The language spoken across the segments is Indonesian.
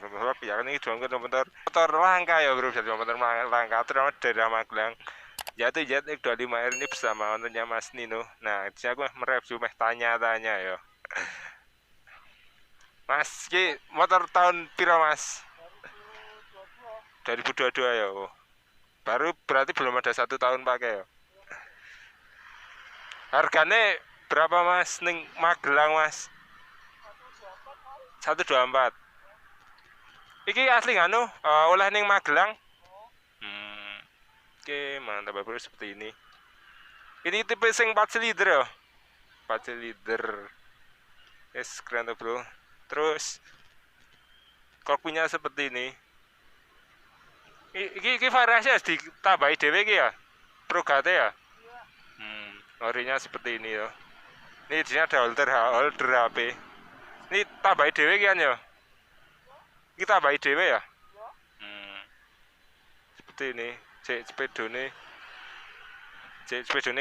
sebab ya kan ini motor langka ya bro, jadi motor langka terutama dari Magelang. Jatuh 25R ini bersama ownernya Mas Nino. Nah, di sini aku mereview tanya-tanya ya. Mas, ki motor tahun piro Mas? 2022 ya. Oh. Baru berarti belum ada 1 tahun pakai ya. Harganya berapa Mas ning Magelang Mas? 124. Iki asli nganu oleh ning Magelang. Oke, mantap bro seperti ini. Ini tipe sing 4 silinder ya. 4 silinder. Yes, keren tuh bro. Terus kokpitnya seperti ini. Iki variasi harus ditambahi dhewe iki ya. Progate ya. Orinya seperti ini ya. Ini di sini ada holder HP. Ini tambahi dhewe kan ya. Kita tambahi dhewe ya. Seperti ini. Sepedone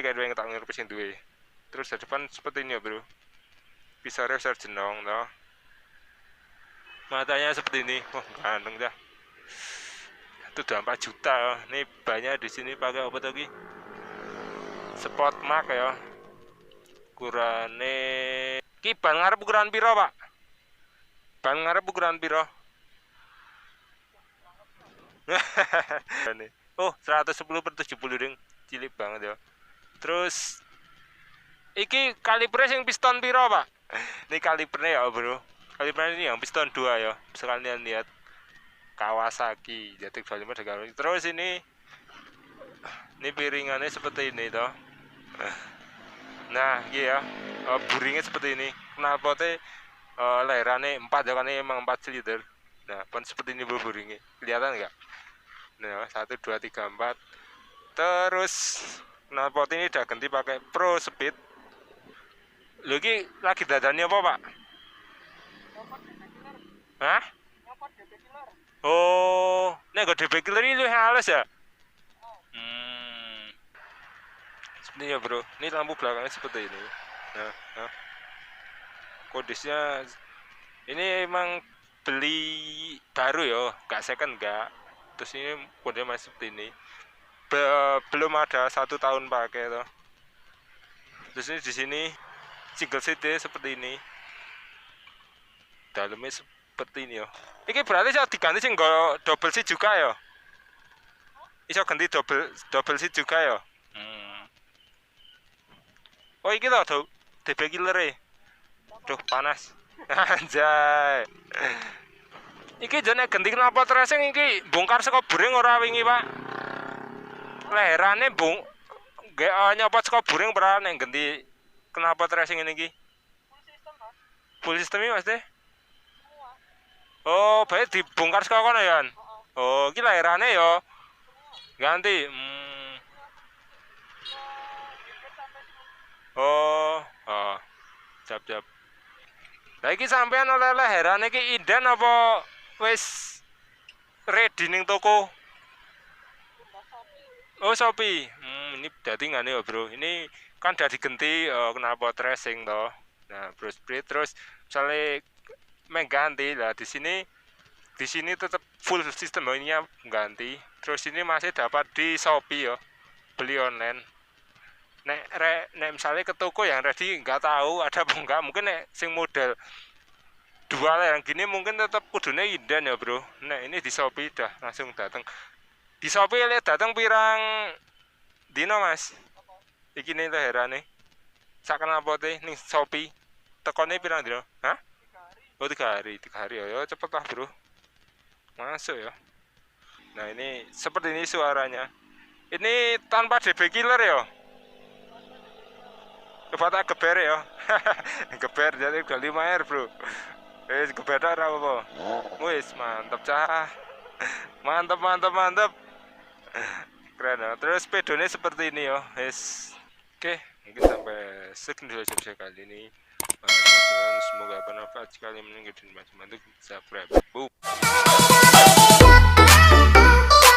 kayak yang tak ngerti sing duwe. Terus di depan seperti ini ya bro. Pisarnya besar jenong toh. Matanya seperti ini. Wah, ganteng dah. Itu udah 4 juta ya. Ini banyak di sini pakai apa lagi? Sport Mark ya. Ukurane ki ban ngarep ukuran piro, Pak? Ban ngarep ukuran piro? Oh, 110/70 ring, cilik banget ya. Terus iki kalibernya sing piston piro, Pak? Ini kalibernya ya, bro. Kalibernya ini yang piston 2 ya. Bisa kalian lihat. Kawasaki Jatix 25 dengan. Terus ini piringannya seperti ini toh. Nah, iya ya. Buringnya seperti ini. Knalpotnya lahirannya 4 ya, kan ini emang 4 silinder. Nah, pun seperti ini buringnya. Kelihatan enggak? Nah, 1 2 3 4. Terus knalpot ini udah ganti pakai Pro Speed. Lho iki lagi dadane apa, Pak? Hah? Oh, nek go DB killer ini halus ya? Seperti ya bro, ini lampu belakangnya seperti ini. Nah. Kondisinya ini emang beli baru ya, gak second gak. Terus ini kondisinya masih seperti ini. Belum ada 1 tahun pakai toh. Terus ini di sini single seat seperti ini. Dalamnya seperti ini ya. Ini berarti saya diganti sih nggak double seat juga ya? Iso ganti double seat juga ya? Oh ini tuh DB killer ya? Duh panas. Anjay. Iki jane ganti knalpot racing iki bongkar saka buring ora wingi, Pak? Leherane nyopot saka buring ora nek ganti knalpot racing ini iki? Full system iki Mas deh. Oh, baik dibongkar saka kono ya. Oh, iki lairane ya. Ganti. Oh. Siap. Lah iki sampean oleh lairane iki inden apa wis ready ning toko? Oh, Shopee. Ini dadi ngene ya, Bro. Ini kan udah diganti knalpot racing toh. Nah, Bro Sprit terus misalnya mengganti lah di sini tetap full sistem ini ganti. Terus ini masih dapat di Shopee ya, beli online. Nek misalnya ke toko yang ready nggak tahu ada apa enggak, mungkin nek sing model dual yang gini mungkin tetap kudune inden ya bro. Nek ini di Shopee dah langsung datang. Di Shopee lihat datang pirang dino mas. Iki nih leherane. Sak knalpote ning Shopee. Tekone pirang dino? Hah? Oh 3 hari ya, cepet lah bro. Masuk ya. Nah ini seperti ini suaranya. Ini tanpa DB killer ya. Coba tak geber ya. Geber jadi 25R bro. Geber dah apa? Wis mantap cah. Mantap. Keren ya. Terus pedone seperti ini ya. Wis. Oke, mungkin sampai sekian dulu episode kali ini. Semoga bermanfaat sekali meninggalkan bantu subscribe. Boom.